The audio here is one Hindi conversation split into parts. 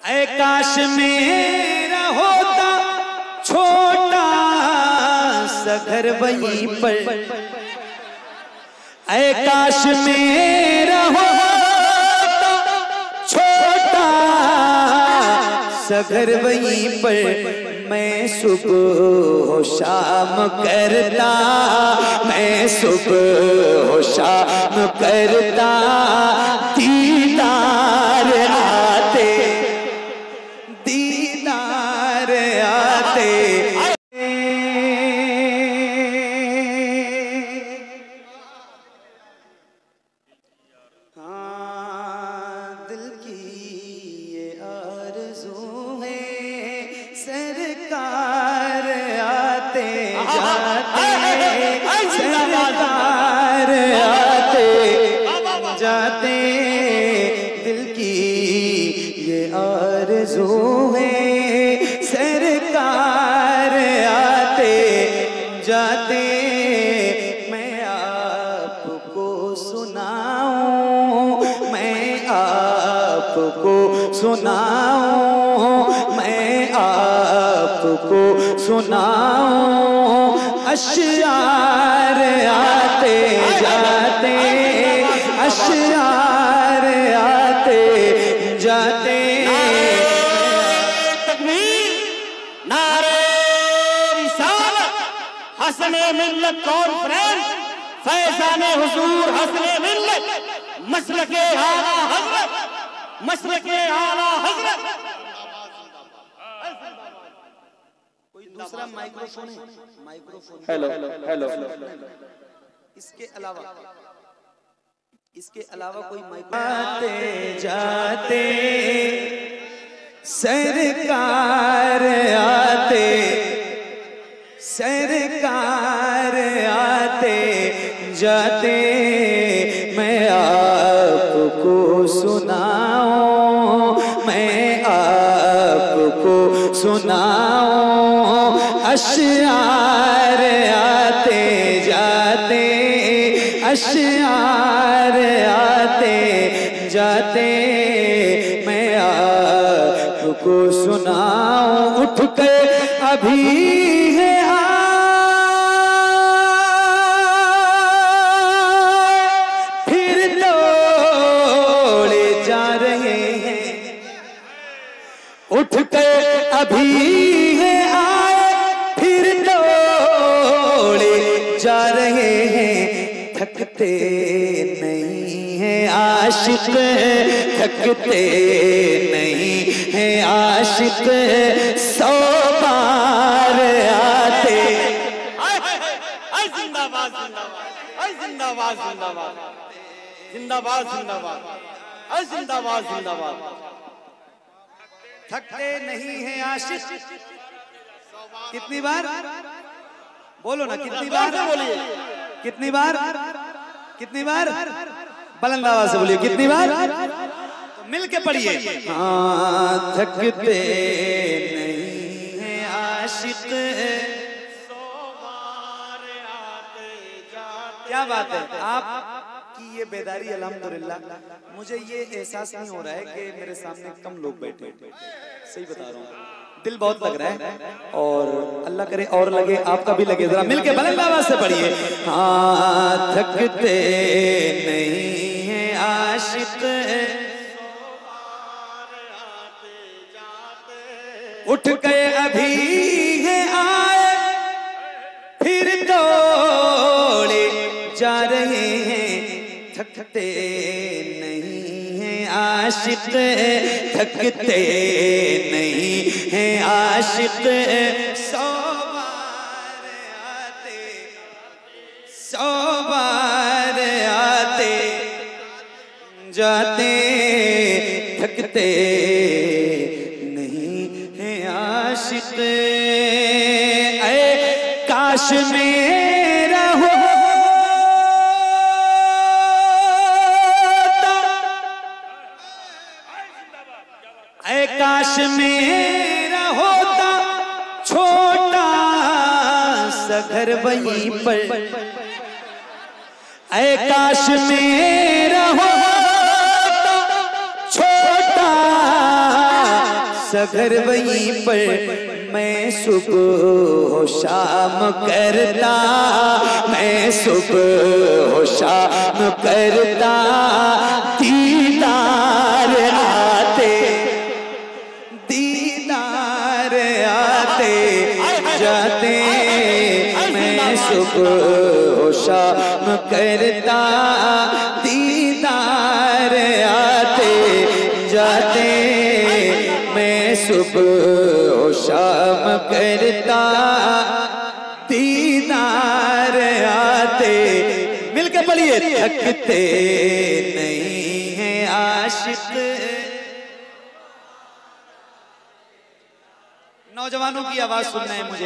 ऐ काश मेरा होता छोटा सा घर वहीं पर, ऐ काश मेरा होता छोटा सा घर वहीं पर, मैं सुबह शाम करता, मैं सुबह शाम करता, दीदार आते, दीदार आते। हाँ दिल की ये आरज़ू है, सरकार आते जाते, सरकार आते जाते, दिल की ये आरज़ू है, सरकार आते जाते, मैं आपको सुनाऊं, मैं आपको सुनाऊं, मैं आपको सुनाऊं, अशआर आते जाते, अशआर आते जाते। नारे रिसालत, हसने मिल्लत कॉन्फ्रेंस, फैज़ाने हुजूर हसने मिल्लत, मसलके आला हज़रत, मसलके आला हज़रत। कोई दूसरा माइक्रोफोन है? माइक्रोफोन। Hello hello. इसके अलावा कोई माइक्रोफोन? आते जाते सरकार आते, सरकार आते जाते, मैं आपको सुनाऊं, मैं आपको सुनाऊं, अशआर आते जाते, अशआर आते जाते, मैं आपको सुनाऊं। उठ के अभी है फिर दौड़े जा रहे हैं, उठ के अभी है आए फिर दौड़े जा रहे हैं, थकते नहीं हैं आशिक, थकते नहीं हैं आशिक, 100 बार आते। जिंदाबाद जिंदाबाद, जिंदाबाद जिंदाबाद, जिंदाबाद जिंदाबाद, जिंदाबाद जिंदाबाद। थकते नहीं हैं आशिक, कितनी बार बोलो ना, कितनी बार बोलिए, कितनी बार, कितनी बार, बुलंद आवाज से बोलिए, कितनी बार, तो मिल के पढ़िए। हाँ थकते नहीं हैं आशिक, 100 बार आते जाते। क्या बात है आपकी ये बेदारी, अल्हम्दुलिल्लाह। मुझे ये एहसास नहीं हो रहा है कि मेरे सामने कम लोग बैठे, सही बता रहा हूँ, दिल बहुत लग रहा है, और अल्लाह करे और लगे, आपका भी लगे, जरा मिलके बुलंद आवाज से पढ़िए। हाँ थकते नहीं हैं आशिक, 100 बार आते जाते, उठ के अभी है आए फिर दौड़े जा रहे हैं, थकते नहीं हैं आशिक, थकते नहीं हैं आशिक, 100 बार आते, 100 बार आते जाते, थकते नहीं हैं आशिक। ऐ काश मेरा होता, ऐ काश मेरा होता छोटा सा घर वहीं पर, ऐ काश मेरा होता छोटा सगर वहीं पर मैं सुबह हो शाम करता, मैं सुबह हो शाम करता, दीदार आते दीदार आते जाते, मैं सुबह हो शाम करता, दीदार आते जाते, मैं सुबह हो शाम करता, दीदार आते। मिलके पढ़िए, थकते नहीं हैं आशिक। नौजवानों की आवाज सुनना है मुझे,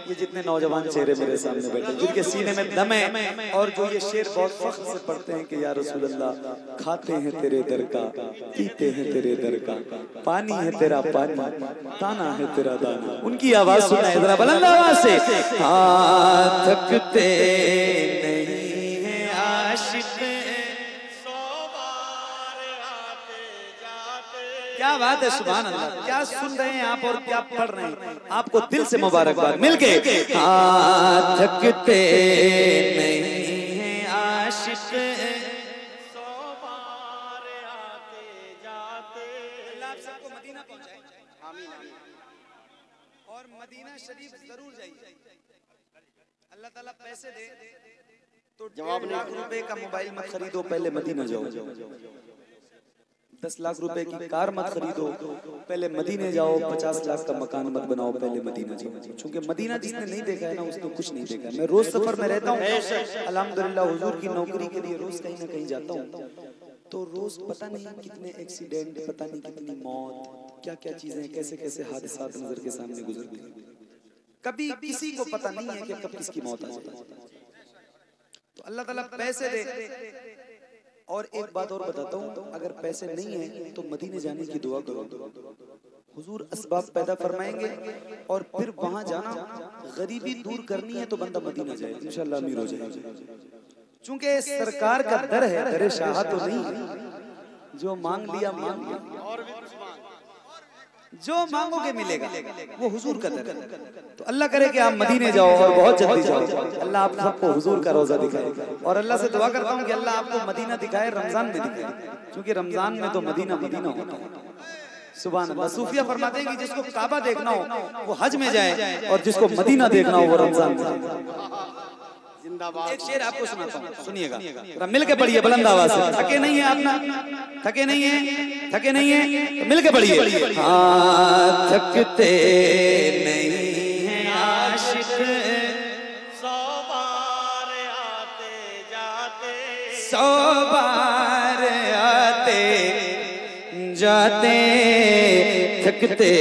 ये जितने नौजवान चेहरे मेरे सामने बैठे जिनके सीने में दम है और जो ये शेर बहुत फख्र से पढ़ते हैं कि या रसूल अल्लाह, खाते हैं तेरे दर का, पीते हैं तेरे दर का, पानी है तेरा पानी, दाना है तेरा दाना। उनकी आवाज सुनना है जरा बुलंद आवाज से। हाँ, थकते नहीं हैं आशिक, क्या बात है, सुभान अल्लाह। क्या सुन रहे हैं आप और क्या पढ़ रहे हैं, आपको दिल से मुबारकबाद। मिलके हाँ, थकते नहीं हैं आशिक, सौ बार आते जाते। अल्लाह आप सबको मदीना पहुंचाए, आमीन आमीन। और मदीना शरीफ जरूर जाइए। अल्लाह ताला पैसे दे तो जवाब 1.5 लाख रुपए का मोबाइल मत खरीदो, पहले मदीना जाओ। 10 लाख रुपए की कार मत खरीदो, पहले मदीने जाओ। 50 लाख का मकान मत बनाओ, पहले मदीना जाओ। क्योंकि मदीना जिसने नहीं देखा है ना, उसने कुछ नहीं देखा। मैं रोज सफर में रहता हूँ अल्हम्दुलिल्लाह, हुजूर की नौकरी के लिए रोज कहीं ना कहीं जाता हूँ, तो रोज पता नहीं कितने एक्सीडेंट, पता नहीं कितनी मौत, क्या क्या चीजें, कैसे कैसे हादसा नजर के सामने गुजरते हैं। कभी किसी को पता नहीं है कि कब किसकी मौत आ जाए। तो अल्लाह ताला पैसे दे। और एक बात और बताता हूँ, अगर पैसे नहीं है तो मदीने जाने की दुआ करो, हुजूर असबाब पैदा फरमाएंगे और फिर वहां जाना। गरीबी दूर करनी है तो बंदा मदीना जाए, इंशाअल्लाह अमीर हो जाएगा। चूंकि सरकार का दर है, दर शाह तो नहीं है। जो मांग लिया मांग लिया, और भी कुछ मांग, जो मांगोगे मिलेगा, वो हुजूर का दर है। तो अल्लाह करे कि आप मदीने जाओ और बहुत जल्दी जाओ। अल्लाह आप सबको हुजूर का रोजा दिखाए और अल्लाह से दुआ करता हूँ कि अल्लाह आपको मदीना दिखाए, रमजान में दिखाए, क्योंकि रमजान में तो मदीना मदीना होता है। सुभान अल्लाह। सूफिया फरमाते हैं कि जिसको काबा देखना हो वो हज में जाए और जिसको मदीना देखना हो वो रमजान में। जिंदाबाद। एक शेर आपको सुनाता हूँ, सुनिएगा, मिल के पढ़िए बुलंद आवाज से। थके नहीं है आप ना, थके नहीं है, थके नहीं है, तो मिल के पढ़िए। हाँ, थकते नहीं हैं आशिक, 100 बार आते जाते। 100 बार आते जाते, थकते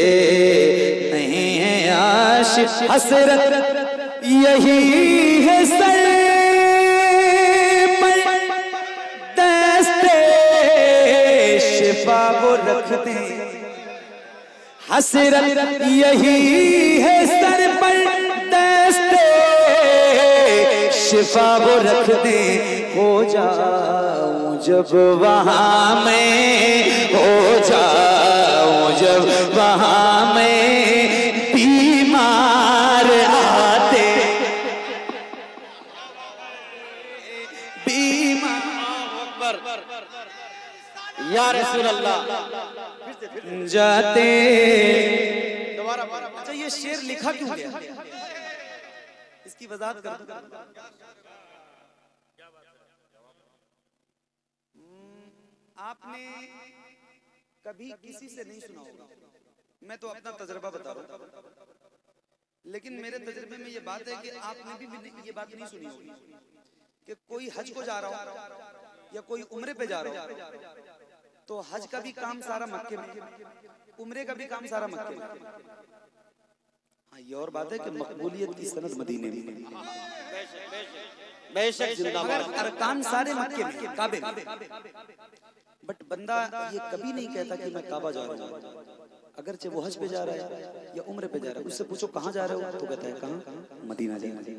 नहीं हैं आशिक। हसरत यही है सर पर दस्ते शिफा वो रखते, हसरत यही है सर पर दस्ते शिफा वो रखते। हो जाऊं जब वहां में, हो जाऊं जब वहां में, बीमार आते बीमार या रसूल अल्लाह। जाते। दोबारा। अच्छा, ये शेर लिखा क्यों गया, इसकी वजाहत कर दूं। आपने कभी किसी से नहीं सुना होगा, मैं तो अपना तजर्बा बता रहा हूँ, लेकिन मेरे तजर्बे में ये बात है कि आपने भी ये बात नहीं सुनी होगी कि कोई हज को जा रहा हो या कोई उम्रे पे जा रहा हो, तो हज का भी काम सारा मक्के में, उम्रे का भी काम सारा मक्के में। हाँ, ये और बात है कि मकबूलियत की सनद मदीने में, बेशक जिंदाबाद। मगर अरकान सारे मक्के में, काबे में। बट बंदा ये कभी नहीं कहता कि मैं काबा जा रहा हूँ, अगरचे वो हज पे जा रहा है या उम्रे पे जा रहा है। उससे पूछो कहाँ जा रहे हो, तो कहता है कहाँ, मदीना जा रहा है।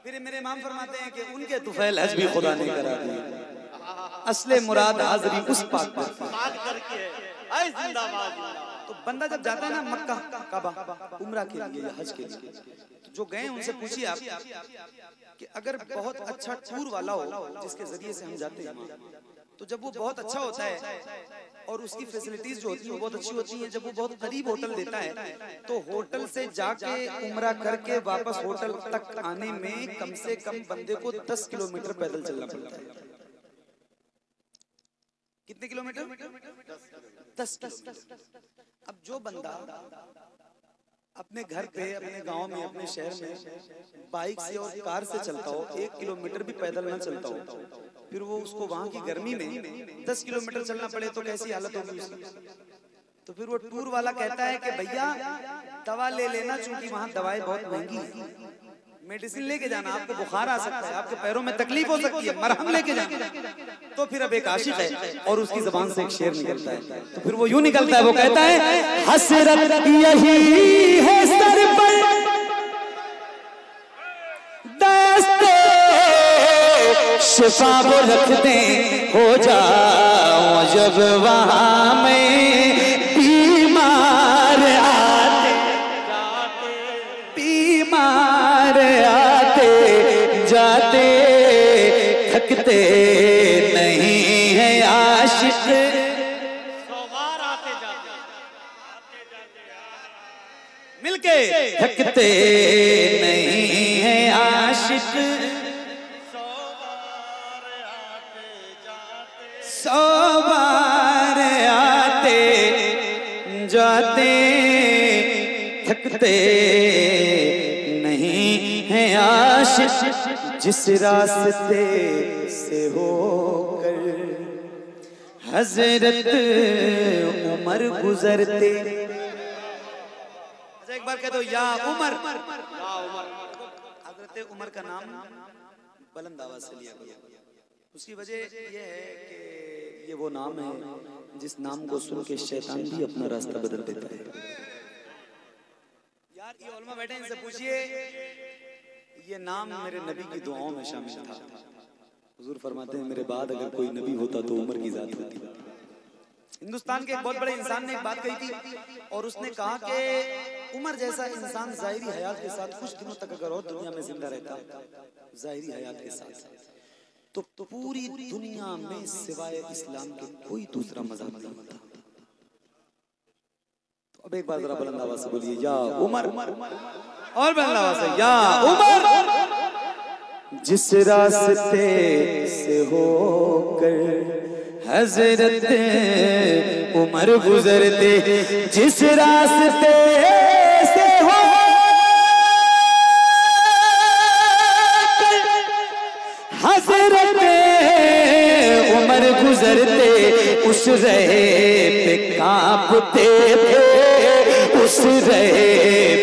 फिर मेरे इमाम फरमाते हैं कि उनके तुफैल हज भी खुदा ने करा दिए, असले मुराद हाजरी उस पाक पर। बात करके ऐ जिंदाबाद तो बंदा जब जाता है ना मक्का काबा उम्रा के लिए या हज के लिए, जो गए उनसे पूछिए आप कि अगर बहुत अच्छा टूर वाला हो जिसके जरिए से हम जाते हैं, तो जब वो बहुत अच्छा होता है और उसकी फैसिलिटीज जो होती है वो बहुत अच्छी होती है, जब वो बहुत करीब होटल देता है तो होटल से जाके उम्रा करके वापस होटल तक आने में कम से कम बंदे को 10 किलोमीटर पैदल चलना पड़ता है। कितने किलोमीटर? 10 किलोमीटर। अब जो बंदा अपने घर पे, अपने गांव में, अपने शहर में बाइक से और कार से चलता हो, 1 किलोमीटर भी पैदल ना चलता हो, फिर वो उसको वहां की गर्मी में 10 किलोमीटर चलना पड़े तो कैसी हालत होगी उसकी? तो फिर वो टूर वाला कहता है कि भैया दवा ले लेना, चूंकि वहां दवाएं बहुत महंगी हैं, मेडिसिन लेके जाना, आपको बुखार आ सकता है, आपके पैरों में तकलीफ हो सकती है, मरहम लेके जाना। तो फिर अब एक आशिक है और उसकी जबान से एक शेर निकलता है, तो फिर वो यूं निकलता है, वो कहता है हसरत यही है सर पर दस्ते शिफा वो रख दे, हो जाओ जब वहां में बीमार आते बीमार आते जाते थकते नहीं है आशिक, 100 बार आते जाते मिलके थकते नहीं है आशिक, 100 बार आते जाते थकते नहीं है आशिक, जिस रास्ते से होकर हजरत उमर गुजरते। अच्छा एक बार कह दो या उमर। हजरत उमर का नाम बुलंद आवाज से लिया गया, उसकी वजह यह है कि ये वो नाम है जिस नाम को सुन के शैतान भी अपना रास्ता बदल देता है। यार ये उलमा बैठे, इनसे पूछिए, ये नाम मेरे नबी की दुआओं में शामिल था। हुजूर फरमाते हैं मेरे बाद अगर कोई नबी होता तो उमर की जात होती। हिंदुस्तान के एक बहुत बड़े इंसान ने एक बात कही थी और उसने कहा कि उमर जैसा इंसान जाहिरी हयात के साथ कुछ दिनों तक अगर और दुनिया में जिंदा रहता, जाहिरी हयात के साथ, तो पूरी दुनिया में सिवाय इस्लाम के कोई दूसरा मजहब नहीं होता। तो अब एक बार जरा बुलंद आवाज से बोलिए या उमर, और बुलंद आवाज से या उमर। जिस रास्ते से होकर हजरत उमर गुजरते, जिस रास्ते से हो हजरत उमर गुजरते, उस रहे पे कांपते थे, उस रहे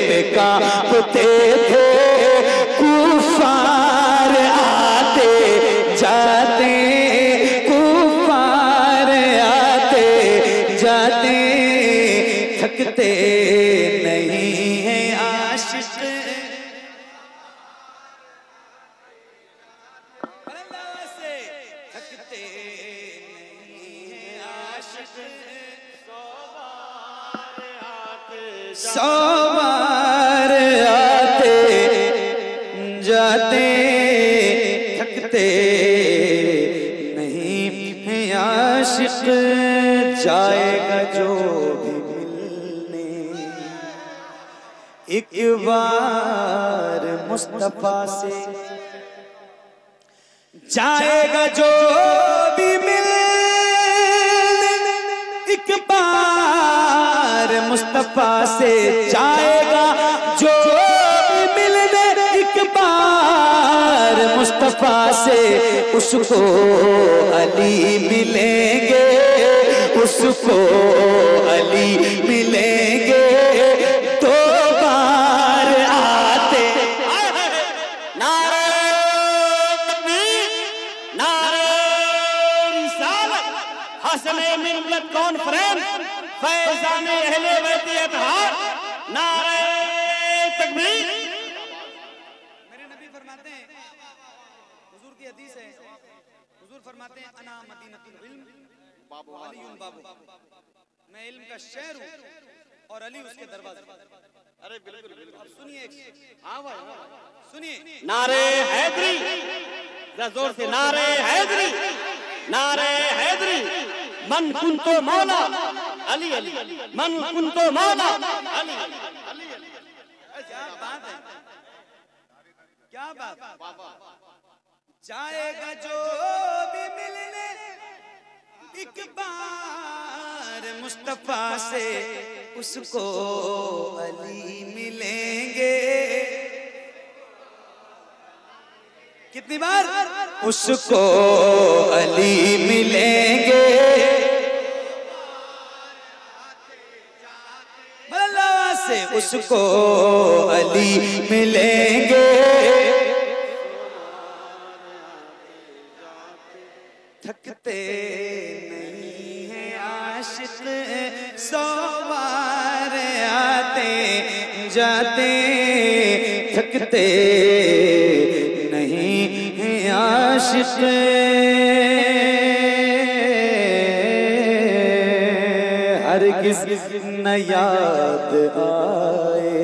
पे कांपते थे, कुफार आते जाते, कुफार आते जाते थकते नहीं है आशिक। थकते नहीं है आशिक, 100 बार आते जाते थकते नहीं है आशिक। जाएगा जो भी मिलने एक बार मुस्तफा से, जाएगा जो भी मिलने एक बार मुस्तफा से, जाएगा जो भी मिलने एक बार मुस्तफा से, उसको अली मिलेंगे, उसको अली मिलेंगे, 2 बार आते। नारे तकबीर, नारे रिसालत, हसने मिल्लत कॉन्फ्रेंस, फैज़ान अहले बैत इत्तेहाद, नारे तकबीर। मेरे नबी फरमाते हैं, हुजूर की हदीस है, हुजूर फरमाते हैं अना मदीनतुल इल्म व अलीयुन बाबू। मैं इल्म का शेर हूँ और अली उसके दरवाजे। अरे बिल्कुल बिल्कुल। अब सुनिए, हाँ भाई सुनिए। नारे हैदरी, जरा जोर से नारे हैदरी, नारे हैदरी। मन कुंतो मौला अली अली, मन कुंतो मौला अली अली। क्या बात है, क्या बात। जाएगा जो भी मिलने एक बार मुस्तफा से, उसको अली मिलेंगे। कितनी बार? उसको अली मिलेंगे। अल्लाह से उसको अली मिलेंगे। थकते नहीं हैं आशिक, 100 बार आते जाते। थकते नहीं हैं आशिक, हरगिज़ न याद आए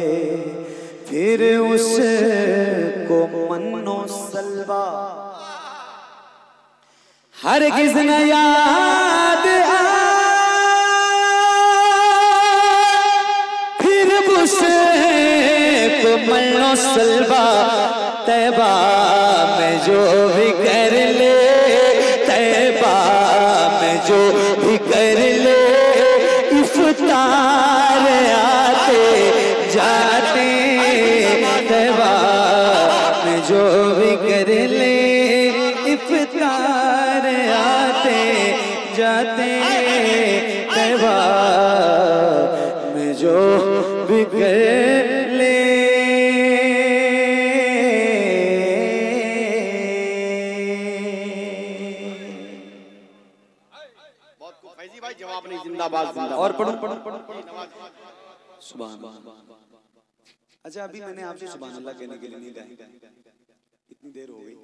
फिर उसको मन्नो सलवा। हरगिज़ न याद आए फिर उसको मन्नो सलवा। तैबा में जो भी कर ले, तैबा में जो भी कर ले, इफ्तार आते जाते। तैबा में जो भी कर ले, इफ्तार आते जाते। तैबा में जो भी कर ले। भाई जवाब नहीं, जिंदाबाद जिंदाबाद। और पढ़ो पढ़ो पढ़ो सुभान अल्लाह। अच्छा, अभी मैंने आपसे सुभान अल्लाह कहने के लिए नहीं गाया, इतनी देर हो गई।